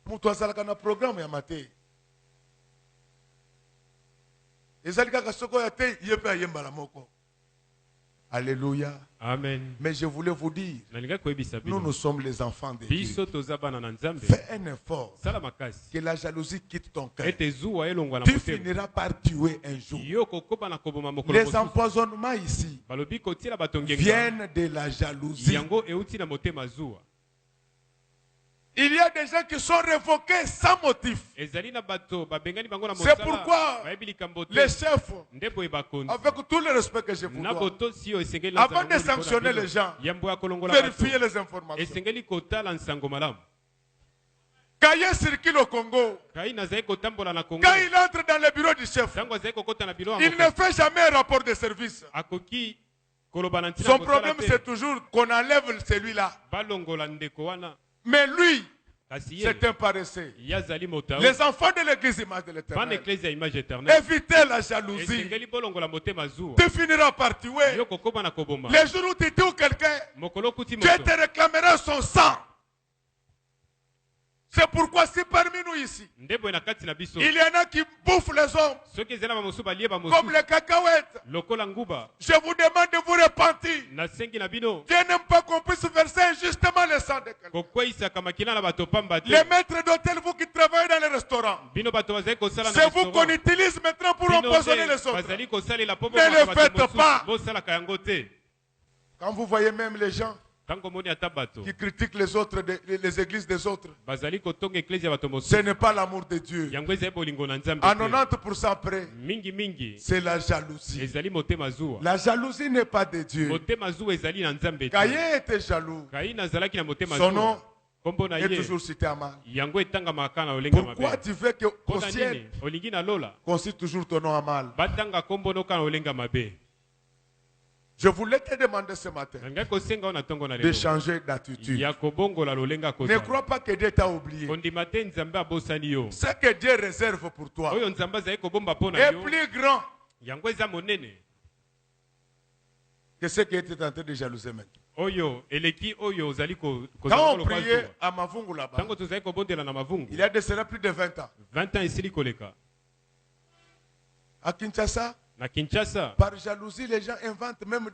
Mutu azalaka na programme ya mate. Ezalika kasoko ya te yepe ayemba la moko. Alléluia. Amen. Mais je voulais vous dire, nous sommes les enfants de Dieu. Fais un effort que la jalousie quitte ton cœur. Tu finiras par tuer un jour. Les empoisonnements ici viennent de la jalousie. Il y a des gens qui sont révoqués sans motif. C'est pourquoi les chefs, avec tout le respect que je vous dois, avant de sanctionner les gens, vérifiez les informations. Quand il circule au Congo, quand il entre dans le bureau du chef, il ne fait jamais un rapport de service. Son problème, c'est toujours qu'on enlève celui-là. Mais lui, c'est un paresseux. Les enfants de l'église image de l'Éternel, évitez la jalousie. Tu finiras par tuer. Les jours où tu tues quelqu'un, Dieu te réclamera son sang. C'est pourquoi si parmi nous ici, il y en a qui bouffent les hommes comme les cacahuètes, je vous demande de vous repentir. Dieu n'aime pas qu'on puisse verser injustement le sang de quelqu'un. Les maîtres d'hôtel, vous qui travaillez dans les restaurants, c'est vous qu'on utilise maintenant pour empoisonner les autres. Ne le faites pas. Quand vous voyez même les gens qui critiquent les autres, les églises des autres, ce n'est pas l'amour de Dieu. À 90% près, c'est la jalousie. La jalousie n'est pas de Dieu. Caïn était jaloux. Son nom est toujours cité à mal. Pourquoi tu veux que considère toujours ton nom à mal? Je voulais te demander ce matin de changer d'attitude. Ne crois pas que Dieu t'a oublié. Ce que Dieu réserve pour toi est plus grand que ce qui était en train de jalouser maintenant. Quand on priait à Mavungu là-bas, il y a de cela plus de 20 ans. À Kinshasa, par jalousie, les gens inventent même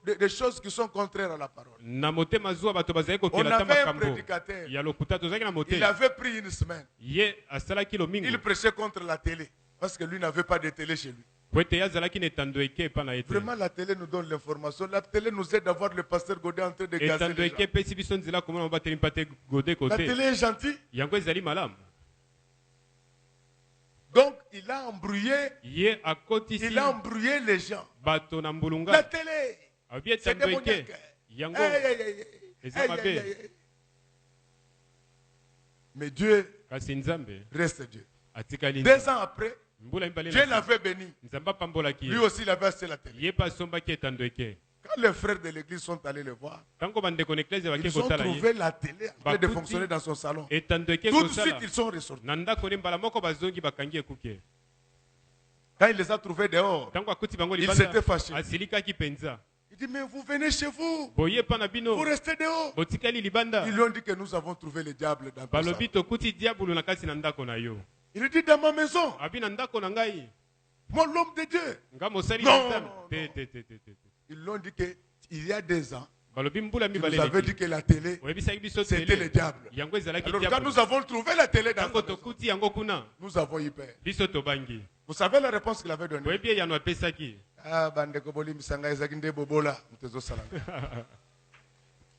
des choses qui sont contraires à la parole. On avait un prédicateur. Il avait pris une semaine. Il prêchait contre la télé. Parce que lui n'avait pas de télé chez lui. Vraiment, la télé nous donne l'information. La télé nous aide à voir le pasteur Godet en train de gazer les gens. La télé est gentille. Donc, il a embrouillé les gens. La télé, c'est démoniaque. Mais Dieu reste Dieu. 2 ans après, Dieu l'avait béni. Lui aussi, il avait acheté la télé. Quand les frères de l'église sont allés le voir, ils ont trouvé la télé en train de fonctionner dans son salon. Tout de suite, ils sont ressortis. Quand il les a trouvés dehors, ils s'étaient fâchés. Il dit, mais vous venez chez vous. Vous restez dehors. Ils lui ont dit que nous avons trouvé le diable dans ton salon. Il lui dit, dans ma maison. Moi, l'homme de Dieu. Non. Ils l'ont dit qu'il y a 2 ans, ils nous avaient dit que la télé, c'était le diable. Alors quand nous avons trouvé la télé dans notre maison, nous avons eu peur. Vous savez la réponse qu'il avait donnée?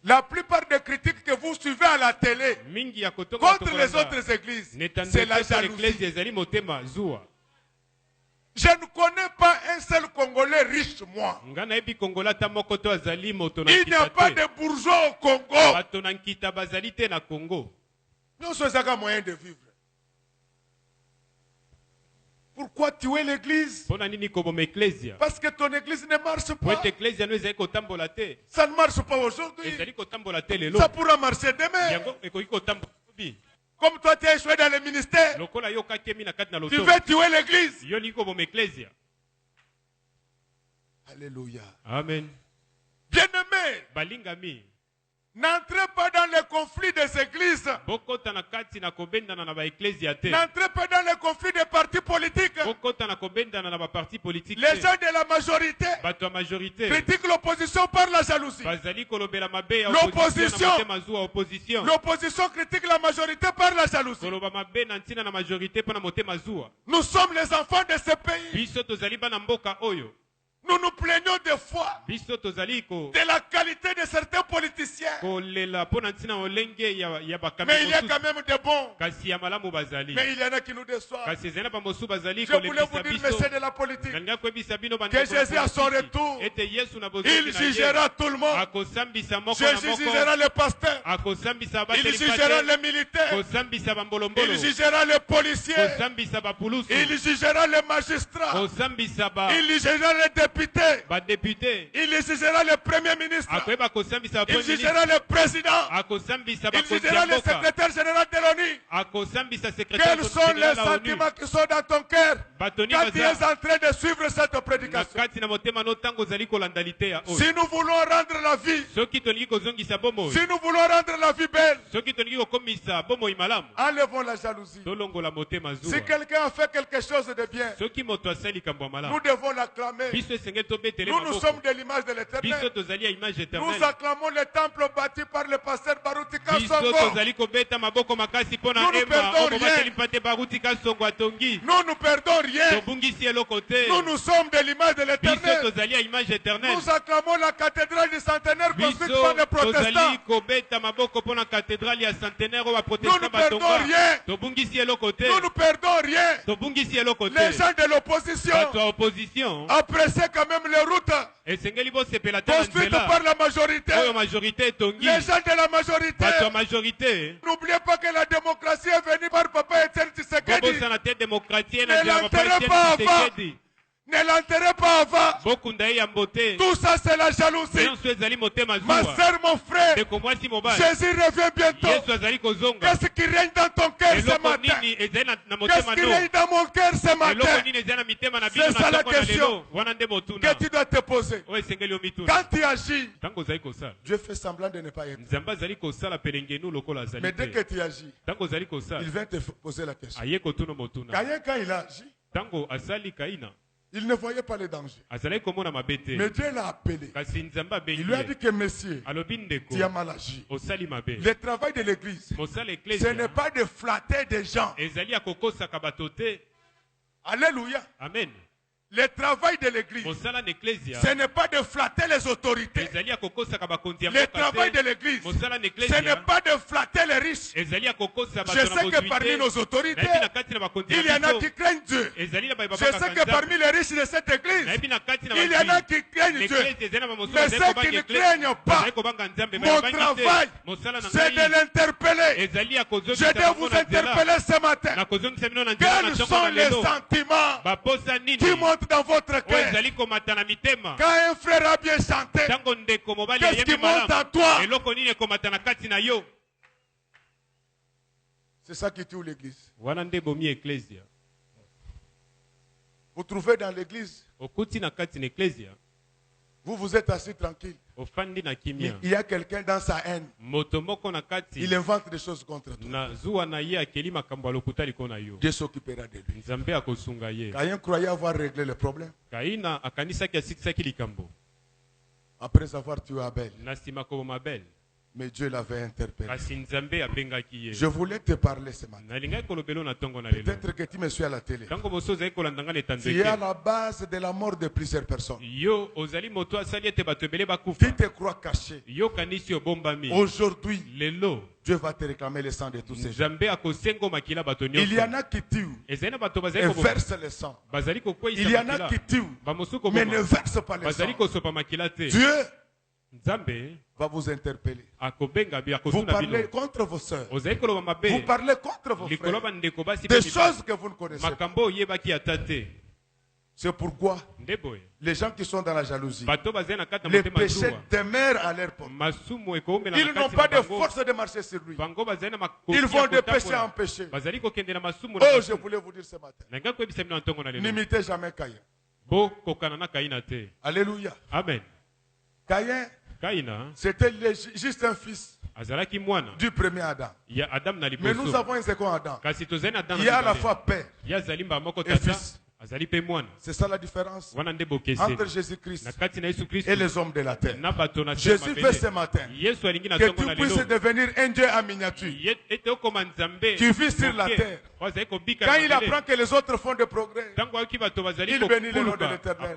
La plupart des critiques que vous suivez à la télé contre les autres églises, c'est la jalousie. Je ne connais pas un seul Congolais riche, moi. Il n'y a pas de bourgeois au Congo. Nous sommes un moyen de vivre. Pourquoi tuer l'église? Parce que ton église ne marche pas. Ça ne marche pas aujourd'hui. Ça pourra marcher demain. Comme toi tu es échoué dans le ministère, tu veux tuer l'église. Alléluia. Amen. Bien-aimé, N'entrez pas dans les conflits des églises. N'entrez pas dans les conflits des partis politiques. Les gens de la majorité critiquent l'opposition par la jalousie. L'opposition critique la majorité par la jalousie. Nous sommes les enfants de ce pays. Nous nous plaignons des fois de la qualité de certains politiciens. Mais il y a quand même des bons. Mais il y en a qui nous déçoivent. Je voulais vous dire, messieurs de la politique, que Jésus à son retour, il jugera tout le monde. Jésus jugera les pasteurs. Il jugera les militaires. Il jugera les policiers. Il jugera les magistrats. Il jugera les députés. Il jugera le premier ministre. Il jugera le président. Il jugera le secrétaire général de l'ONU. Quels sont les sentiments qui sont dans ton cœur quand tu es en train de suivre cette prédication? Si nous voulons rendre la vie, si nous voulons rendre la vie belle, enlevons la jalousie. Si quelqu'un a fait quelque chose de bien, nous devons l'acclamer. Nous sommes de l'image de l'Éternel. Nous acclamons le temple bâti par le pasteur Baruti Kasongo. Nous ne perdons rien. Nous ne perdons rien. Nous sommes de l'image de l'Éternel. Nous acclamons la cathédrale du centenaire construite par les protestants. Nous ne perdons rien. Nous ne perdons rien. Les gens de l'opposition apprécient quand même les routes construites par la majorité. Les gens de la majorité. N'oubliez pas que la démocratie est venue par Papa Etienne Tshisekedi. Ne l'enterrez pas avant. Ne l'enterrez pas avant. Tout ça c'est la jalousie. Ma soeur, mon frère, Jésus revient bientôt. Qu'est-ce qui règne dans ton cœur ce matin? Qu'est-ce qui règne dans mon cœur ce matin? C'est ça la question que tu dois te poser. Quand tu agis, Dieu fait semblant de ne pas être. Mais dès que tu agis, il vient te poser la question. Quand il agit, il ne voyait pas les dangers. Mais Dieu l'a appelé. Il lui a dit que monsieur, tu as mal agi. Le travail de l'église, ce n'est pas de flatter des gens. Alléluia. Amen. Le travail de l'église, ce n'est pas de flatter les autorités. Le travail de l'église, ce n'est pas de flatter les riches. Je sais que parmi nos autorités, il y en a qui craignent Dieu. Je sais que parmi les riches de cette église, il y en a qui craignent Dieu. Mais ceux qui ne craignent pas, mon travail, c'est de l'interpeller. Je dois vous interpeller ce matin. Quels sont les sentiments qui montent dans votre cœur? Quand un frère a bien chanté, qu'est-ce qui monte en toi? C'est ça qui tue l'église. Vous trouvez dans l'église, vous êtes assis tranquille. Mais il y a quelqu'un dans sa haine. Il invente des choses contre toi. Dieu s'occupera de lui. Caïn croyait avoir réglé le problème. Après avoir tué Abel. Mais Dieu l'avait interpellé. Je voulais te parler ce matin. Peut-être que tu me suis à la télé. Tu es à la base de la mort de plusieurs personnes. Tu te crois caché. Aujourd'hui, Dieu va te réclamer le sang de tous ces gens. Il y en a qui tuent et versent le sang. Il y en a qui tuent mais ne versent pas le sang. Dieu va vous interpeller. Vous parlez contre vos soeurs. Vous parlez contre vos frères. Des choses que vous ne connaissez pas. C'est pourquoi les gens qui sont dans la jalousie, les péchés demeurent à leur porte. Ils n'ont pas de force de marcher sur lui. Ils vont de péché en péché. Oh, je voulais vous dire ce matin, n'imitez jamais Caïn. Alléluia. Amen. Caïn c'était juste un fils du premier Adam. Mais nous avons un second Adam. Il y a à la fois père et fils. C'est ça la différence entre Jésus-Christ et les hommes de la terre. Jésus fait ce matin que tu puisses devenir un Dieu en miniature. Tu vis sur la terre. Quand il apprend que les autres font des progrès, il bénit le nom de l'Éternel.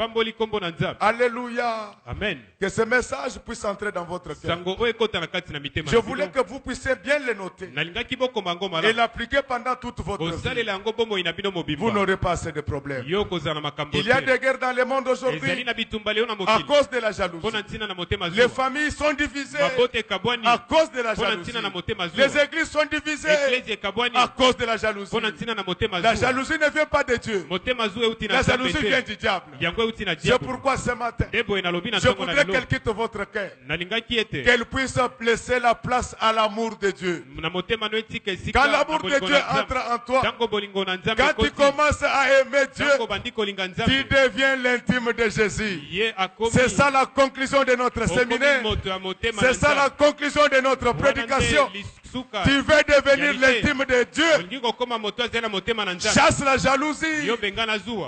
Alléluia. Amen. Que ce message puisse entrer dans votre cœur. Je voulais que vous puissiez bien le noter et l'appliquer pendant toute votre vie. Vous n'aurez pas assez de problèmes. Il y a des guerres dans le monde aujourd'hui à cause de la jalousie. Les familles sont divisées à cause de la jalousie. Les églises sont divisées à cause de la jalousie. La jalousie ne vient pas de Dieu. La jalousie vient du diable. C'est pourquoi ce matin, je voudrais qu'elle quitte votre cœur, qu'elle puisse laisser la place à l'amour de Dieu. Quand l'amour de Dieu entre en toi, quand tu commences à aimer Dieu, tu deviens l'intime de Jésus. C'est ça la conclusion de notre séminaire. C'est ça la conclusion de notre prédication. Tu veux devenir l'intime de Dieu. Chasse la jalousie.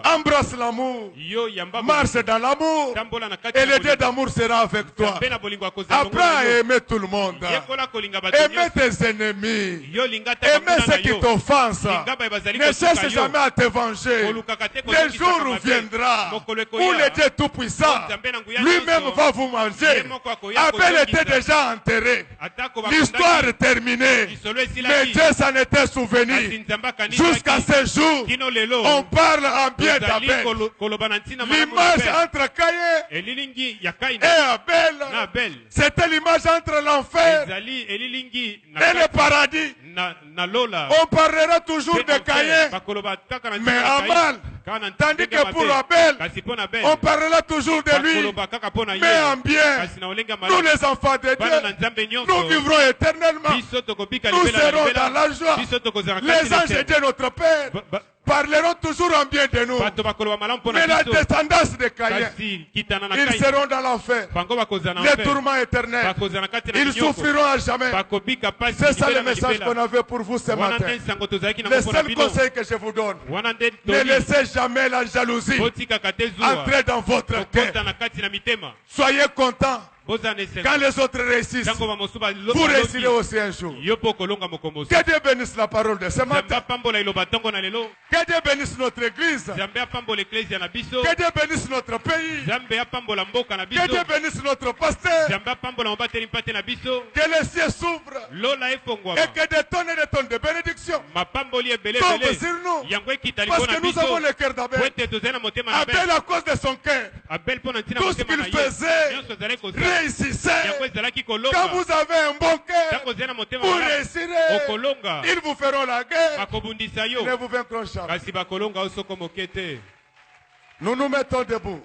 Embrasse l'amour. Marche dans l'amour. Et le Dieu d'amour sera avec toi. Apprends à aimer tout le monde. Aimer tes ennemis. Aimer ceux qui t'offensent. Ne cherche jamais à te venger. Le jour viendra où le Dieu Tout-Puissant lui-même va vous manger. Abel était déjà enterré. L'histoire est terminée. Mais Dieu s'en était souvenu. Jusqu'à ce jour, on parle en bien d'Abel. L'image entre Caïn et Abel, c'était l'image entre l'enfer et le paradis. On parlera toujours de Caïn, mais Amal. Tandis que pour Abel, on parlera toujours de lui, mais en bien. Nous les enfants de Dieu, nous vivrons éternellement. Nous serons dans la joie. Les anges de Dieu, notre Père, parleront toujours en bien de nous. Mais la descendance de Caïn, ils seront dans l'enfer. Les tourments éternels. Ils souffriront à jamais. C'est ça le message qu'on avait pour vous ce matin. Le seul conseil que je vous donne, ne laissez jamais la jalousie entrer dans votre cœur. Soyez contents. Quand les autres réussissent, vous réussirez aussi un jour. Que Dieu bénisse la parole de ce matin. Que Dieu bénisse notre église. Que Dieu bénisse notre pays. Que Dieu bénisse notre pasteur. Que les cieux s'ouvrent et que des tonnes et des tonnes de bénédictions tombent sur nous. Parce que nous avons le cœur d'Abel. Abel, à cause de son cœur, tout ce qu'il faisait réussissait. Quand vous avez un bon cœur, vous réussirez. Ils vous feront la guerre. Ils ne vous vaincront jamais. Nous nous mettons debout.